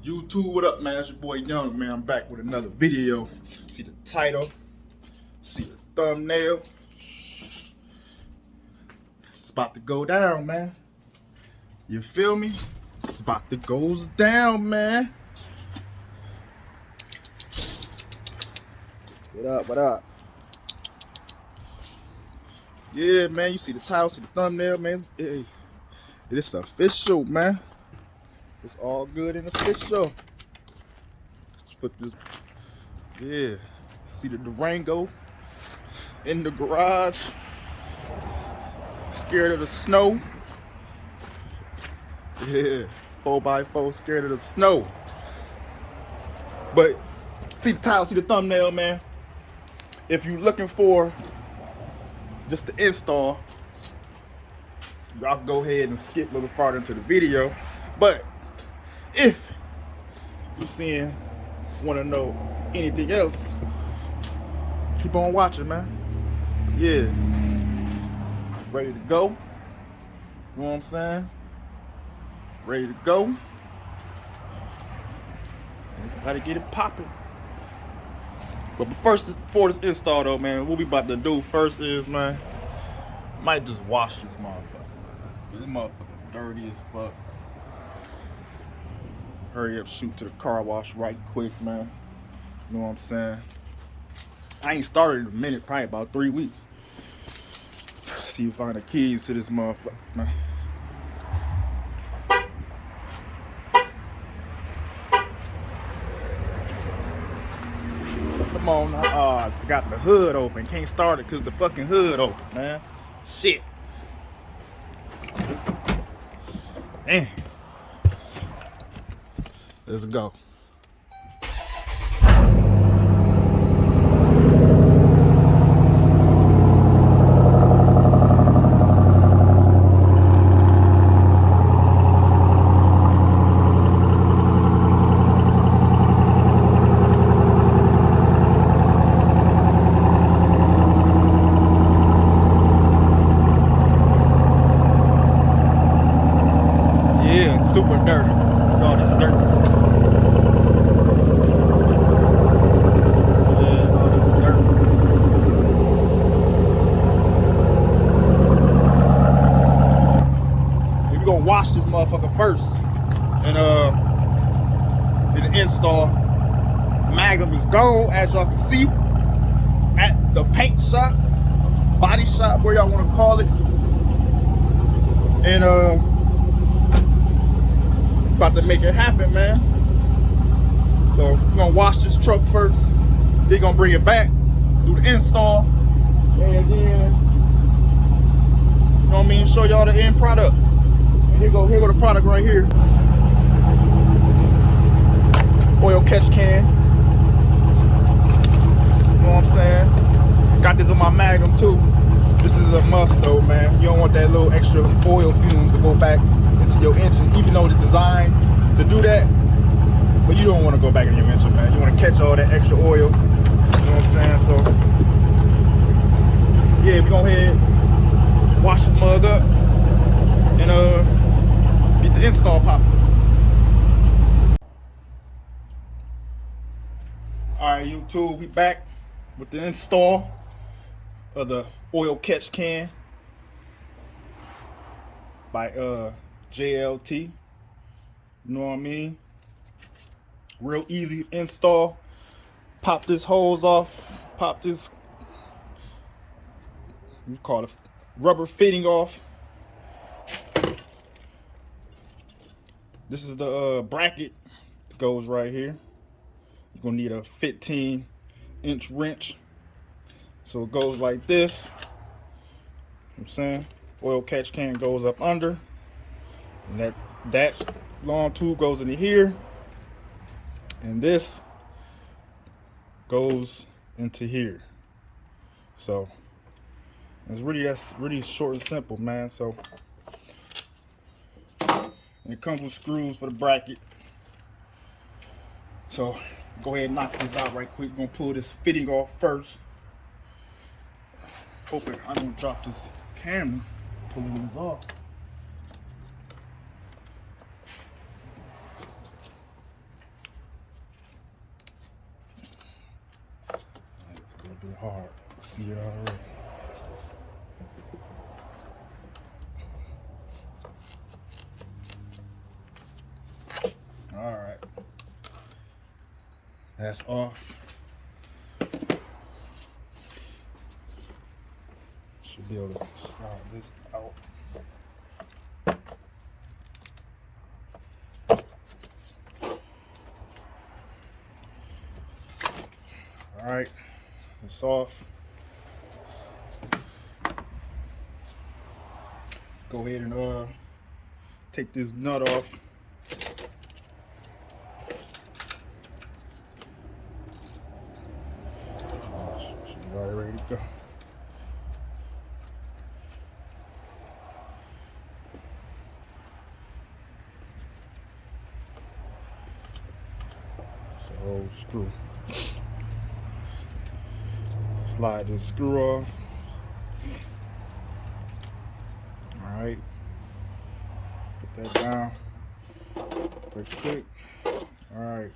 YouTube, what up, man? It's your boy Young, man. I'm back with another video. See the title, see the thumbnail. It's about to go down, man. You feel me? It's about to go down, man. What up, what up? Yeah, man, you see the title, see the thumbnail, man. Hey, it's official, man. It's all good and official. Let's put this, yeah. See the Durango in the garage. Scared of the snow. Yeah, 4x4, scared of the snow. But see the title, see the thumbnail, man. If you're looking for just the install, y'all can go ahead and skip a little farther into the video. But if you want to know anything else, keep on watching, man. Yeah, ready to go. You know what I'm saying? Ready to go. Let's about to get it popping. But before this install though, man, what we about to do first is, man, might just wash this motherfucker, man. This motherfucker dirty as fuck. Hurry up, shoot to the car wash right quick, man. You know what I'm saying? I ain't started in a minute, probably about 3 weeks. See if I find the keys to this motherfucker, man. Come on now. Oh, I forgot the hood open. Can't start it because the fucking hood open, man. Shit. Man. Let's go. Super dirty. All this dirt. Yeah, all this dirt. We're gonna wash this motherfucker first. And in the install. Magnum is gone, as y'all can see. At the paint shop, body shop, where y'all wanna call it. And about to make it happen, man. So we're gonna wash this truck first. Then gonna bring it back, do the install, and then, you know what I mean, show y'all the end product. And here go the product right here. Oil catch can. You know what I'm saying? Got this on my Magnum too. This is a must though, man. You don't want that little extra oil fumes to go back into your engine, even though it's designed to do that, but you don't want to go back in your engine, man. You want to catch all that extra oil. You know what I'm saying? So yeah, we go ahead, wash this mug up, and get the install popping. All right, YouTube, we back with the install of the oil catch can by JLT. You know what I mean? Real easy install. Pop this hose off. Pop this, we call it rubber fitting off. This is the bracket that goes right here. You're gonna need a 15-inch wrench. So it goes like this. You know what I'm saying? Oil catch can goes up under, and that long tube goes into here, and this goes into here. So that's really short and simple, man. So, and it comes with screws for the bracket. So go ahead and knock this out right quick. Gonna pull this fitting off first. Hoping I don't drop this camera pulling this off. hard. See it already. All right, that's off. Should be able to slide this out. All right, it's off. Go ahead and take this nut off. Should be already ready to go. So screw. Slide this screw off. All right, put that down pretty quick. All right,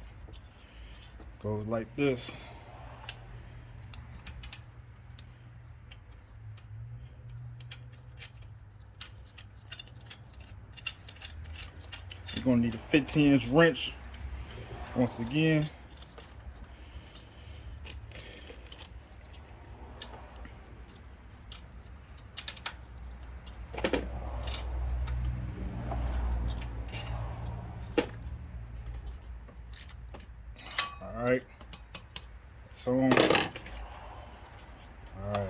goes like this. You're gonna need a 15-inch wrench once again. All right, so all right,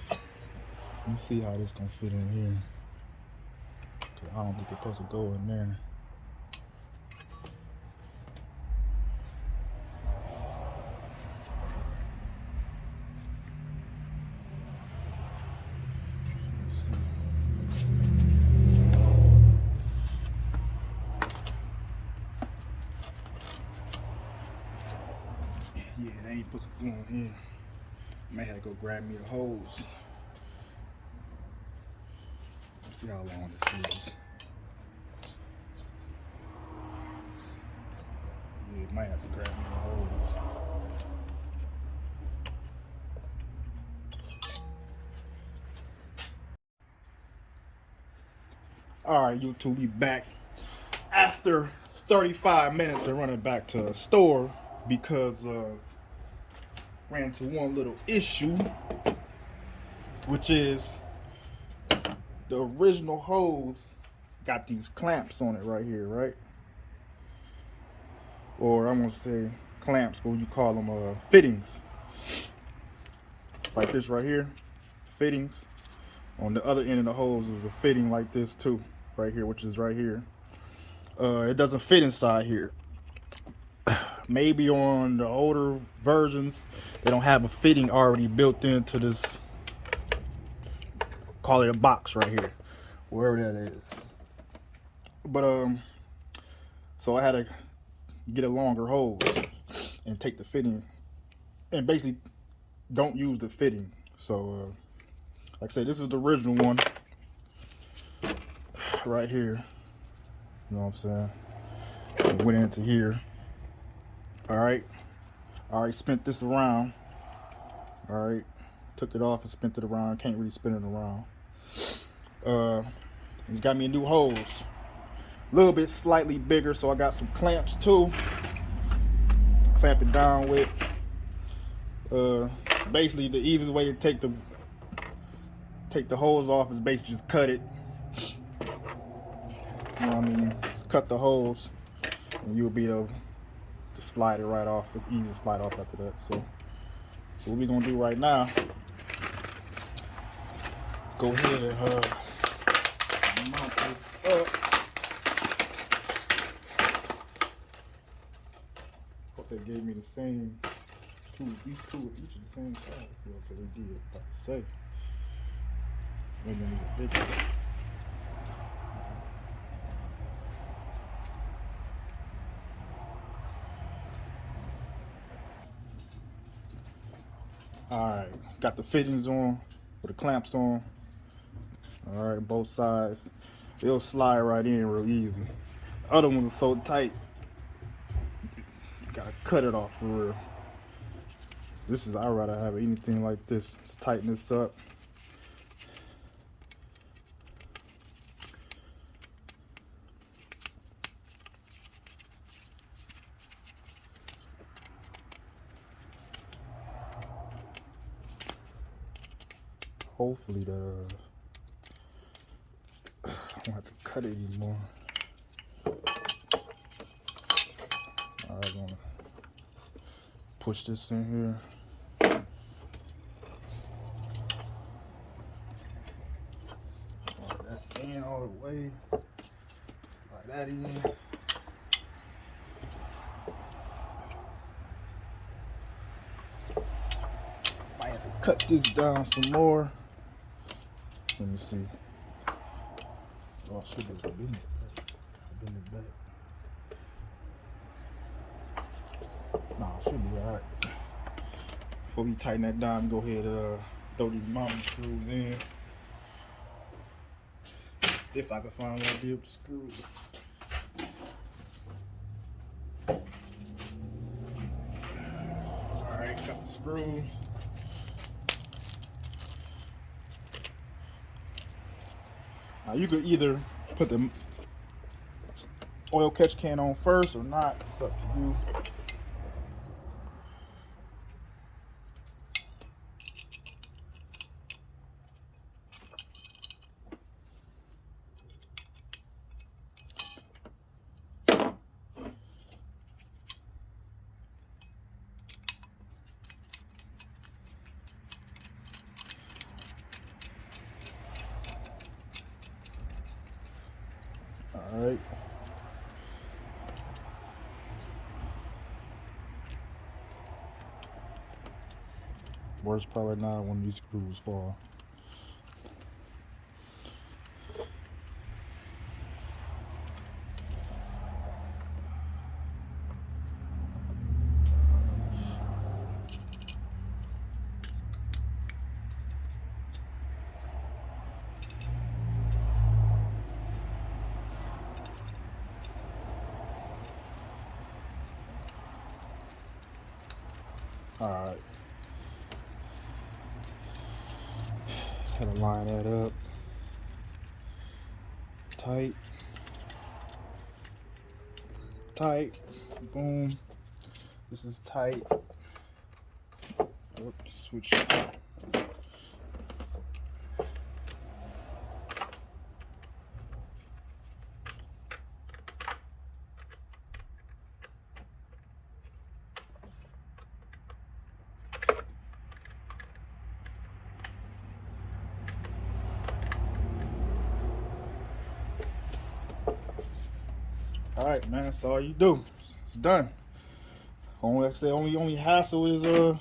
let me see how this gonna fit in here. I don't think it's supposed to go in there. Let's see. Yeah, they ain't supposed to go in here. May have to go grab me a hose. Let's see how long this is. Yeah, might have to grab me a hose. All right, YouTube, we back after 35 minutes of running back to the store because ran into one little issue, which is the original hose got these clamps on it right here, right? Or I'm gonna say clamps, but you call them fittings. Like this right here, fittings. On the other end of the hose is a fitting like this too, right here, which is right here. It doesn't fit inside here. Maybe on the older versions, they don't have a fitting already built into this, call it a box right here, wherever that is. But so I had to get a longer hose and take the fitting and basically don't use the fitting. So like I said, this is the original one right here. You know what I'm saying? It went into here. All right, I already spent this around. All right, took it off and spent it around. Can't really spin it around. It's got me a new hose, a little bit slightly bigger, so I got some clamps too to clamp it down with. Basically, the easiest way to take the hose off is basically just cut it. You know what I mean? Just cut the hose, and you'll be able to slide it right off. It's easy to slide off after that. So what we're gonna do right now, go ahead and mount this up. Hope they gave me the same two. These two are each of the same size. Yeah, okay, they did. About to say. Maybe I need a bigger. All right, got the fittings on with the clamps on. All right, both sides. It'll slide right in real easy. The other ones are so tight, you gotta cut it off for real. I'd rather have anything like this. Let's tighten this up. Hopefully I don't have to cut it anymore. I'm gonna push this in here. That's in all the way. Slide that in. Might have to cut this down some more. Let me see. Oh, I should have been it back. Nah, it should be alright. Before we tighten that down, go ahead and throw these mounting screws in. If I can find one to be able to screw. Alright, got the screws. Now you could either put the oil catch can on first or not. It's up to you. All right. Worst part right now when these screws fall. All right. Gotta line that up. Tight. Tight. Boom. This is tight. Oops, switch. All right, man. That's all you do. It's done. Only, like I said, only hassle is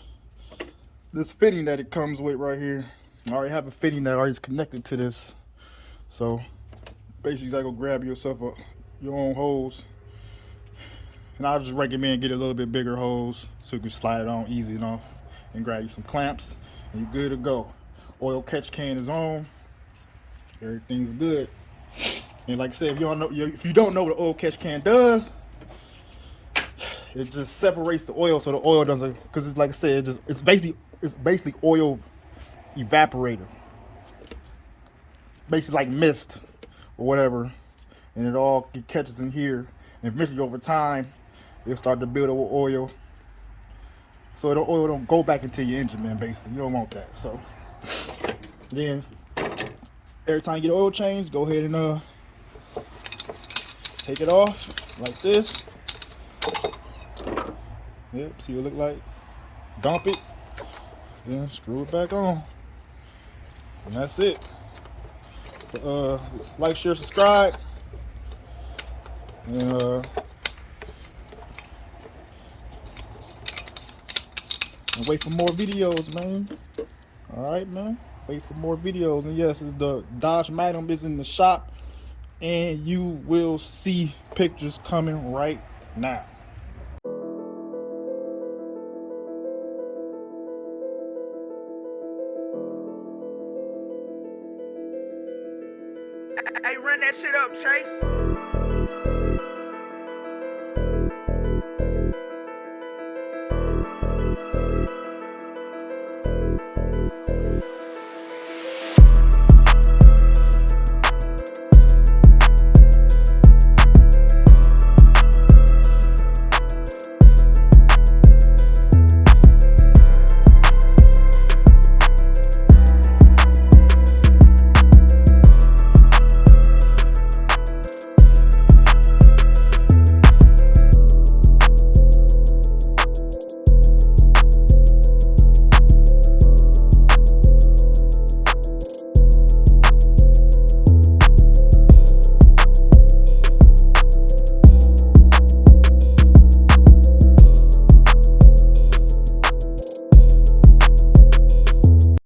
this fitting that it comes with right here. I already have a fitting that already is connected to this. So basically, you gotta go grab yourself your own hose, and I just recommend get a little bit bigger hose so you can slide it on easy enough, and grab you some clamps, and you're good to go. Oil catch can is on. Everything's good. And like I said, if you don't know what an oil catch can does, it just separates the oil so the oil doesn't. Because it's like I said, it's basically oil evaporator, basically like mist or whatever, and it catches in here, and eventually over time it'll start to build up with oil. So the oil don't go back into your engine, man. Basically, you don't want that. So then every time you get an oil change, go ahead and take it off like this. Yep, see what it look like. Dump it, then screw it back on, and that's it. Like, share, subscribe, and wait for more videos, man. All right, man. Wait for more videos. And yes, it's the Srt Magnum is in the shop, and you will see pictures coming right now.